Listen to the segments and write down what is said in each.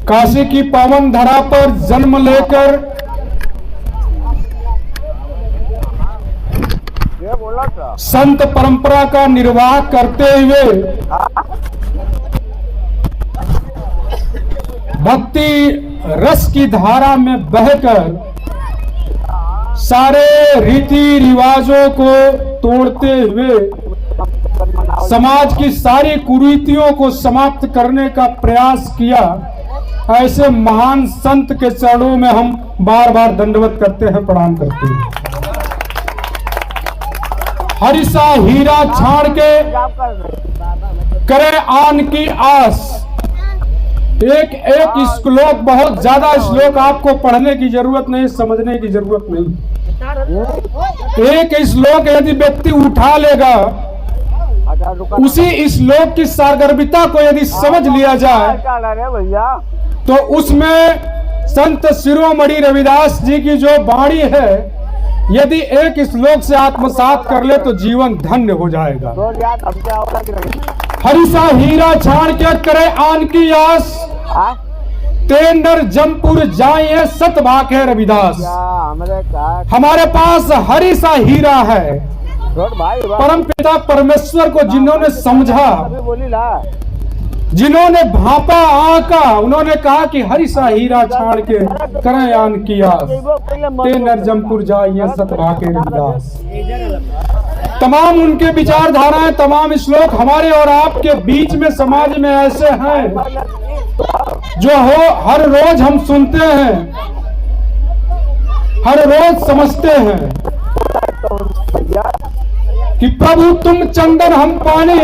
काशी की पावन धरा पर जन्म लेकर संत परंपरा का निर्वाह करते हुए भक्ति रस की धारा में बहकर सारे रीति रिवाजों को तोड़ते हुए समाज की सारी कुरीतियों को समाप्त करने का प्रयास किया। ऐसे महान संत के चरणों में हम बार बार दंडवत करते हैं, प्रणाम करते हैं। हरिसा हीरा छाड़ के करे आन की आस। एक एक श्लोक, बहुत ज्यादा श्लोक आपको पढ़ने की जरूरत नहीं, समझने की जरूरत नहीं। एक श्लोक यदि व्यक्ति उठा लेगा, उसी श्लोक की सारगर्भिता को यदि समझ लिया जाए तो उसमें संत शिरोमणि रविदास जी की जो वाणी है, यदि एक श्लोक से आत्मसात कर ले तो जीवन धन्य हो जाएगा। हरिसा हीरा छाड़ के करे आन की आस, तेंदर जमपुर जाए सत भाखे रविदास। हमारे पास हरिसा हीरा है, परम पिता परमेश्वर को जिन्होंने समझा, जिन्होंने भापा आका, उन्होंने कहा कि हरिसा हीरा छाड़ के करें आन की आस, तेंदर जमपुर जाइए सत भाखे रविदास। तमाम उनके विचारधाराएं, तमाम श्लोक हमारे और आपके बीच में समाज में ऐसे हैं जो हर रोज हम सुनते हैं, हर रोज समझते हैं कि प्रभु तुम चंदन हम पानी।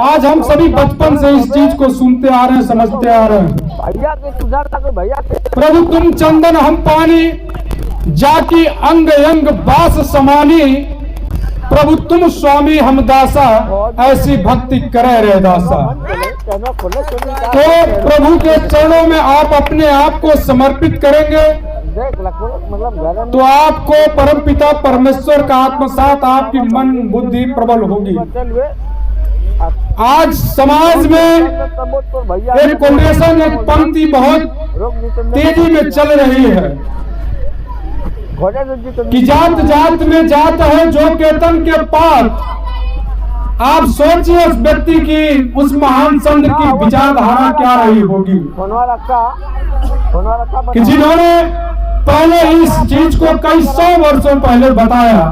आज हम सभी बचपन से इस चीज को सुनते आ रहे हैं, समझते आ रहे हैं। प्रभु तुम चंदन हम पानी, जाकी अंग अंग बास समानी। प्रभु तुम स्वामी हम दासा, ऐसी भक्ति करे रे दासा। तो प्रभु के चरणों में आप अपने आप को समर्पित करेंगे तो आपको परमपिता परमेश्वर का आत्मसात आपकी मन बुद्धि प्रबल होगी। आज समाज में एक कोटेशन, एक पंक्ति बहुत तेजी में चल रही है कि जात जात में जात है जो केतन के पात। आप सोचिए उस व्यक्ति की, उस महान संत की विचारधारा क्या रही होगी कि जिन्होंने पहले इस चीज को कई 100 वर्षों पहले बताया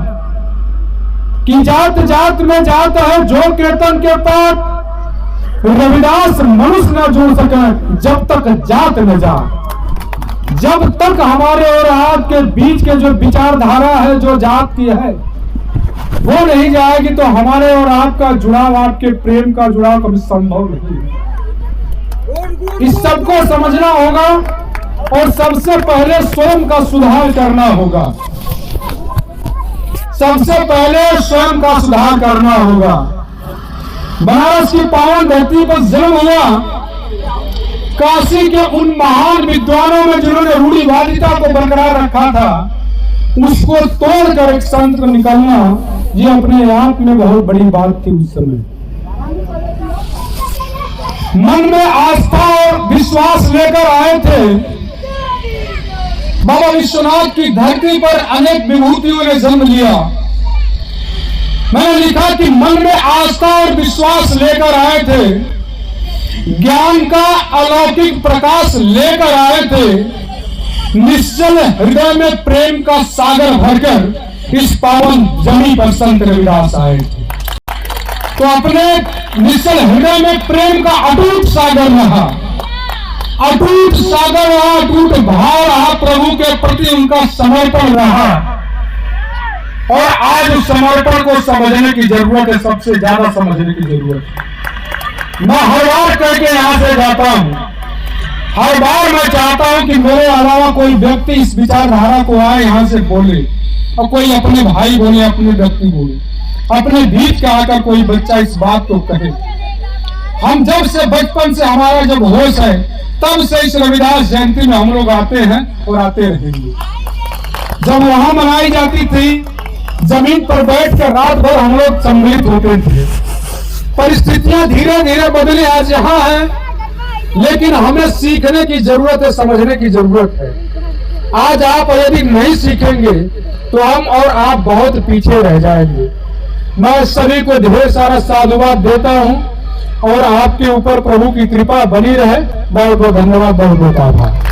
कि जात जात में जात है जो कीर्तन के पात। रविदास मनुष्य न जुड़ सके जब तक जात न जा। जब तक हमारे और आपके बीच के जो विचारधारा है, जो जात की है, वो नहीं जाएगी तो हमारे और आपका जुड़ाव, आपके प्रेम का जुड़ाव कभी संभव नहीं। इस सबको समझना होगा और सबसे पहले स्वयं का सुधार करना होगा। सबसे पहले स्वयं का सुधार करना होगा। बनारस की पावन धरती पर जन्म हुआ, काशी के उन महान विद्वानों में जिन्होंने रूढ़िवादिता को बरकरार रखा था, उसको तोड़कर एक संत निकलना, ये अपने आप में बहुत बड़ी बात थी। उस समय मन में आस्था और विश्वास लेकर आए थे। बाबा विश्वनाथ की धरती पर अनेक विभूतियों ने जन्म लिया। मैंने लिखा कि मन में आस्था और विश्वास लेकर आए थे, ज्ञान का अलौकिक प्रकाश लेकर आए थे, निश्चल हृदय में प्रेम का सागर भरकर इस पावन जमीन पर संत रविदास आए थे। तो अपने निश्चल हृदय में प्रेम का अटूट सागर रहा, अटूट सागर रहा, अटूट भाव रहा, प्रभु के प्रति उनका समर्पण रहा। और आज उस समर्पण को समझने की जरूरत है, सबसे ज्यादा समझने की जरूरत है। मैं हर बार करके यहां से जाता हूं, हर बार मैं चाहता हूं कि मेरे अलावा कोई व्यक्ति इस विचारधारा को आए, यहां से बोले, और कोई अपने भाई बोले, अपने व्यक्ति बोले, अपने बीच का आकर कोई बच्चा इस बात को कहे। हम जब से बचपन से हमारा जब होश है, तब से इस रविदास जयंती में हम लोग आते हैं और आते रहेंगे। जब वहां मनाई जाती थी, जमीन पर बैठ कर रात भर हम लोग सम्मिलित होते थे। परिस्थितियां धीरे धीरे बदली, आज यहाँ है लेकिन हमें सीखने की जरूरत है, समझने की जरूरत है। आज आप यदि नहीं सीखेंगे तो हम और आप बहुत पीछे रह जाएंगे। मैं सभी को ढेर सारा साधुवाद देता हूं और आपके ऊपर प्रभु की कृपा बनी रहे। बहुत बहुत धन्यवाद, बहुत बहुत आभार।